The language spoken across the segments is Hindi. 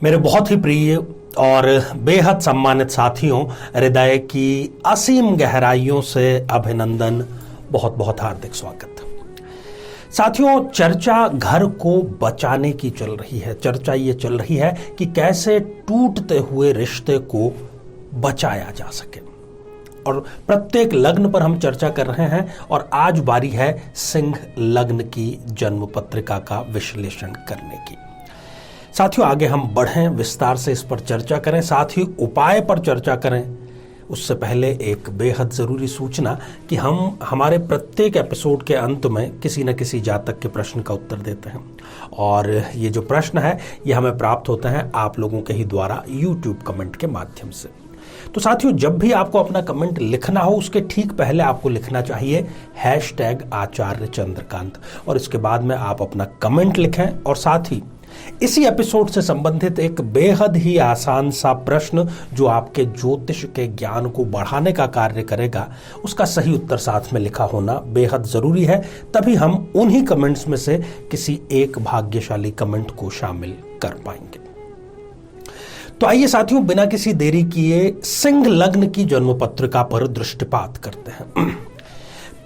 मेरे बहुत ही प्रिय और बेहद सम्मानित साथियों, हृदय की असीम गहराइयों से अभिनंदन, बहुत बहुत हार्दिक स्वागत। साथियों, चर्चा घर को बचाने की चल रही है। चर्चा ये चल रही है कि कैसे टूटते हुए रिश्ते को बचाया जा सके, और प्रत्येक लग्न पर हम चर्चा कर रहे हैं। और आज बारी है सिंह लग्न की जन्म पत्रिका का विश्लेषण करने की। साथियों, आगे हम बढ़ें, विस्तार से इस पर चर्चा करें, साथ ही उपाय पर चर्चा करें। उससे पहले एक बेहद ज़रूरी सूचना कि हम हमारे प्रत्येक एपिसोड के अंत में किसी न किसी जातक के प्रश्न का उत्तर देते हैं, और ये जो प्रश्न है ये हमें प्राप्त होते हैं आप लोगों के ही द्वारा YouTube कमेंट के माध्यम से। तो साथियों, जब भी आपको अपना कमेंट लिखना हो, उसके ठीक पहले आपको लिखना चाहिए #आचार्य चंद्रकांत, और इसके बाद में आप अपना कमेंट लिखें। और साथ ही इसी एपिसोड से संबंधित एक बेहद ही आसान सा प्रश्न जो आपके ज्योतिष के ज्ञान को बढ़ाने का कार्य करेगा, उसका सही उत्तर साथ में लिखा होना बेहद जरूरी है। तभी हम उन्हीं कमेंट्स में से किसी एक भाग्यशाली कमेंट को शामिल कर पाएंगे। तो आइए साथियों, बिना किसी देरी किए सिंह लग्न की जन्म पत्रिका पर दृष्टिपात करते हैं।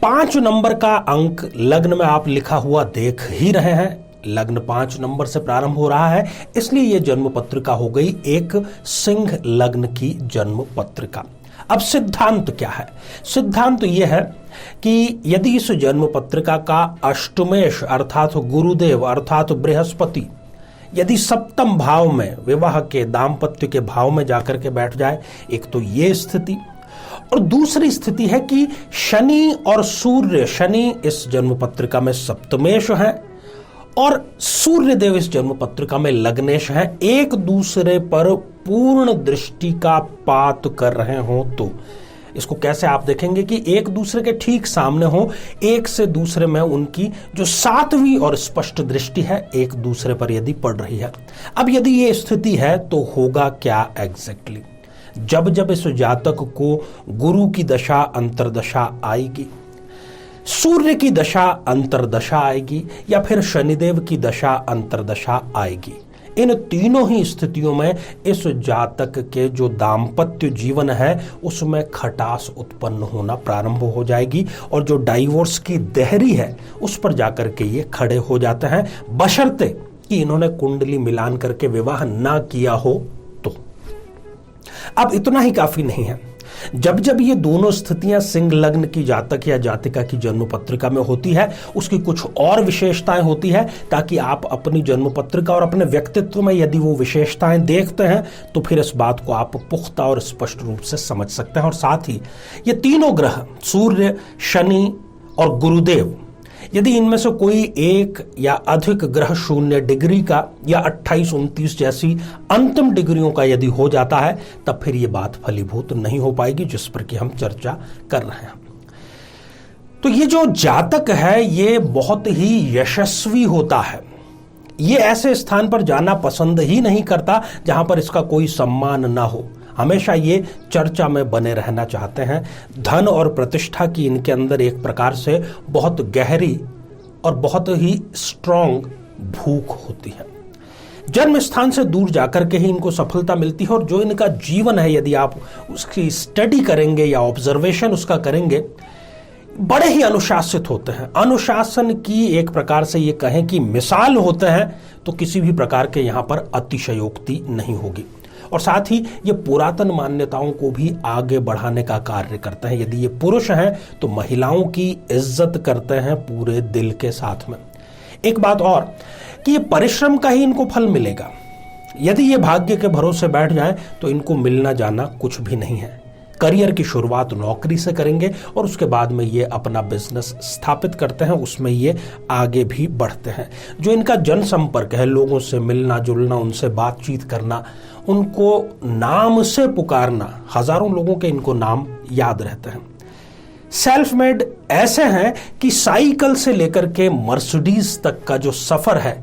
5 नंबर का अंक लग्न में आप लिखा हुआ देख ही रहे हैं। लग्न 5 नंबर से प्रारंभ हो रहा है, इसलिए यह जन्म पत्रिका हो गई एक सिंह लग्न की जन्म पत्रिका। अब सिद्धांत क्या है? सिद्धांत यह है कि यदि इस जन्म पत्रिका का अष्टमेश अर्थात गुरुदेव अर्थात बृहस्पति यदि सप्तम भाव में, विवाह के दाम्पत्य के भाव में जाकर के बैठ जाए, एक तो ये स्थिति, और दूसरी स्थिति है कि शनि और सूर्य, शनि इस जन्म पत्रिका में सप्तमेश है और सूर्य देव इस जन्म पत्रिका में लग्नेश हैं, एक दूसरे पर पूर्ण दृष्टि का पात कर रहे हो। तो इसको कैसे आप देखेंगे कि एक दूसरे के ठीक सामने हो, एक से दूसरे में उनकी जो 7वीं और स्पष्ट दृष्टि है एक दूसरे पर यदि पड़ रही है। अब यदि ये स्थिति है तो होगा क्या एग्जैक्टली? जब जब इस जातक को गुरु की दशा अंतरदशा आएगी, सूर्य की दशा अंतरदशा आएगी, या फिर शनिदेव की दशा अंतरदशा आएगी, इन तीनों ही स्थितियों में इस जातक के जो दाम्पत्य जीवन है उसमें खटास उत्पन्न होना प्रारंभ हो जाएगी, और जो डाइवोर्स की देहरी है उस पर जाकर के ये खड़े हो जाते हैं, बशर्ते कि इन्होंने कुंडली मिलान करके विवाह ना किया हो तो। अब इतना ही काफी नहीं है। जब जब ये दोनों स्थितियां सिंह लग्न की जातक या जातिका की जन्म पत्रिका में होती है, उसकी कुछ और विशेषताएं होती है, ताकि आप अपनी जन्म पत्रिका और अपने व्यक्तित्व में यदि वो विशेषताएं देखते हैं तो फिर इस बात को आप पुख्ता और स्पष्ट रूप से समझ सकते हैं। और साथ ही ये तीनों ग्रह, सूर्य, शनि और गुरुदेव, यदि इनमें से कोई एक या अधिक ग्रह 0 डिग्री का या 28, 29 जैसी अंतिम डिग्रियों का यदि हो जाता है, तब फिर ये बात फलीभूत नहीं हो पाएगी जिस पर कि हम चर्चा कर रहे हैं। तो ये जो जातक है ये बहुत ही यशस्वी होता है। ये ऐसे स्थान पर जाना पसंद ही नहीं करता जहां पर इसका कोई सम्मान ना हो। हमेशा ये चर्चा में बने रहना चाहते हैं। धन और प्रतिष्ठा की इनके अंदर एक प्रकार से बहुत गहरी और बहुत ही स्ट्रॉन्ग भूख होती है। जन्म स्थान से दूर जाकर के ही इनको सफलता मिलती है, और जो इनका जीवन है यदि आप उसकी स्टडी करेंगे या ऑब्जर्वेशन उसका करेंगे, बड़े ही अनुशासित होते हैं। अनुशासन की एक प्रकार से ये कहें कि मिसाल होते हैं, तो किसी भी प्रकार के यहाँ पर अतिशयोक्ति नहीं होगी। और साथ ही ये पुरातन मान्यताओं को भी आगे बढ़ाने का कार्य करते हैं। यदि ये पुरुष हैं तो महिलाओं की इज्जत करते हैं पूरे दिल के साथ में। एक बात और कि ये परिश्रम का ही इनको फल मिलेगा। यदि ये भाग्य के भरोसे बैठ जाए तो इनको मिलना जाना कुछ भी नहीं है। करियर की शुरुआत नौकरी से करेंगे और उसके बाद में ये अपना बिजनेस स्थापित करते हैं, उसमें ये आगे भी बढ़ते हैं। जो इनका जनसंपर्क है, लोगों से मिलना जुलना, उनसे बातचीत करना, उनको नाम से पुकारना, हजारों लोगों के इनको नाम याद रहते हैं। सेल्फ मेड ऐसे हैं कि साइकिल से लेकर के मर्सिडीज तक का जो सफर है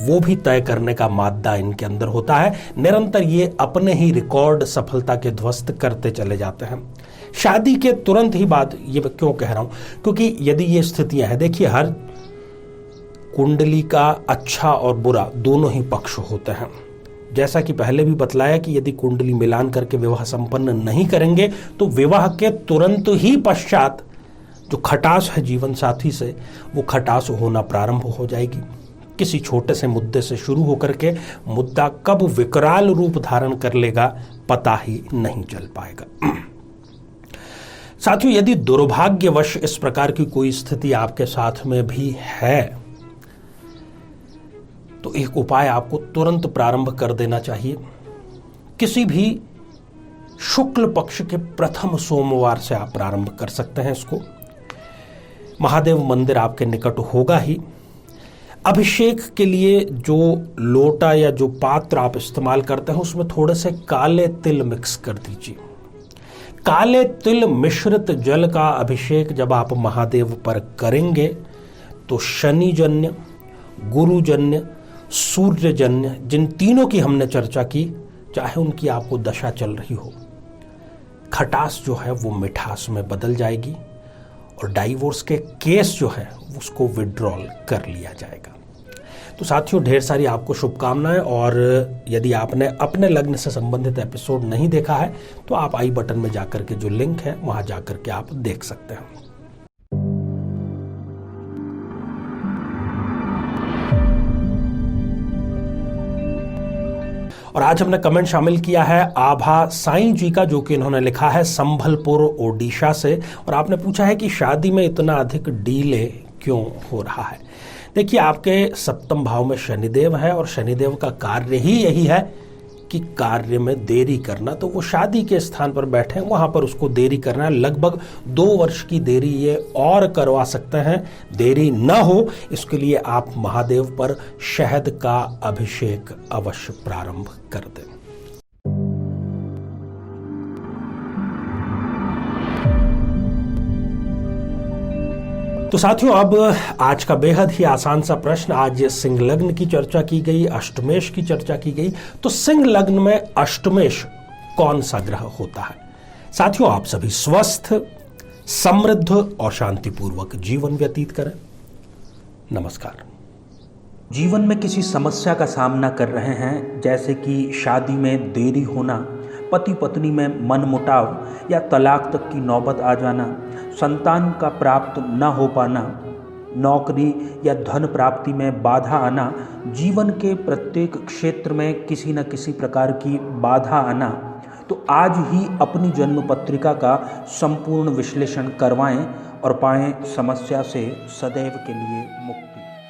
वो भी तय करने का मादा इनके अंदर होता है। निरंतर ये अपने ही रिकॉर्ड सफलता के ध्वस्त करते चले जाते हैं। शादी के तुरंत ही बाद, ये क्यों कह रहा हूं, क्योंकि यदि ये स्थितियां हैं, देखिए हर कुंडली का अच्छा और बुरा दोनों ही पक्ष होते हैं। जैसा कि पहले भी बतलाया कि यदि कुंडली मिलान करके विवाह संपन्न नहीं करेंगे तो विवाह के तुरंत ही पश्चात जो खटास है जीवन साथी से, वो खटास होना प्रारंभ हो जाएगी। किसी छोटे से मुद्दे से शुरू होकर के मुद्दा कब विकराल रूप धारण कर लेगा पता ही नहीं चल पाएगा। साथियों, यदि दुर्भाग्यवश इस प्रकार की कोई स्थिति आपके साथ में भी है तो एक उपाय आपको तुरंत प्रारंभ कर देना चाहिए। किसी भी शुक्ल पक्ष के प्रथम सोमवार से आप प्रारंभ कर सकते हैं इसको। महादेव मंदिर आपके निकट होगा ही। अभिषेक के लिए जो लोटा या जो पात्र आप इस्तेमाल करते हैं उसमें थोड़े से काले तिल मिक्स कर दीजिए। काले तिल मिश्रित जल का अभिषेक जब आप महादेव पर करेंगे तो शनिजन्य, गुरुजन्य, सूर्यजन्य, जिन तीनों की हमने चर्चा की, चाहे उनकी आपको दशा चल रही हो, खटास जो है वो मिठास में बदल जाएगी और डाइवोर्स के केस जो है उसको विड्रॉल कर लिया जाएगा। तो साथियों, ढेर सारी आपको शुभकामनाएं। और यदि आपने अपने लग्न से संबंधित एपिसोड नहीं देखा है तो आप आई बटन में जाकर के जो लिंक है वहां जाकर के आप देख सकते हैं। और आज हमने कमेंट शामिल किया है आभा साईं जी का, जो कि इन्होंने लिखा है संभलपुर ओडिशा से। और आपने पूछा है कि शादी में इतना अधिक डीले क्यों हो रहा है। देखिए, आपके सप्तम भाव में शनिदेव है और शनिदेव का कार्य ही यही है कि कार्य में देरी करना। तो वो शादी के स्थान पर बैठे, वहां पर उसको देरी करना है। लगभग 2 वर्ष की देरी ये और करवा सकते हैं। देरी न हो इसके लिए आप महादेव पर शहद का अभिषेक अवश्य प्रारंभ कर दें। तो साथियों, अब आज का बेहद ही आसान सा प्रश्न। आज सिंह लग्न की चर्चा की गई, अष्टमेश की चर्चा की गई। तो सिंह लग्न में अष्टमेश कौन सा ग्रह होता है? साथियों, आप सभी स्वस्थ, समृद्ध और शांतिपूर्वक जीवन व्यतीत करें। नमस्कार। जीवन में किसी समस्या का सामना कर रहे हैं, जैसे कि शादी में देरी होना, पति पत्नी में मनमुटाव या तलाक तक की नौबत आ जाना, संतान का प्राप्त न हो पाना, नौकरी या धन प्राप्ति में बाधा आना, जीवन के प्रत्येक क्षेत्र में किसी न किसी प्रकार की बाधा आना, तो आज ही अपनी जन्म पत्रिका का संपूर्ण विश्लेषण करवाएं और पाएं समस्या से सदैव के लिए मुक्ति।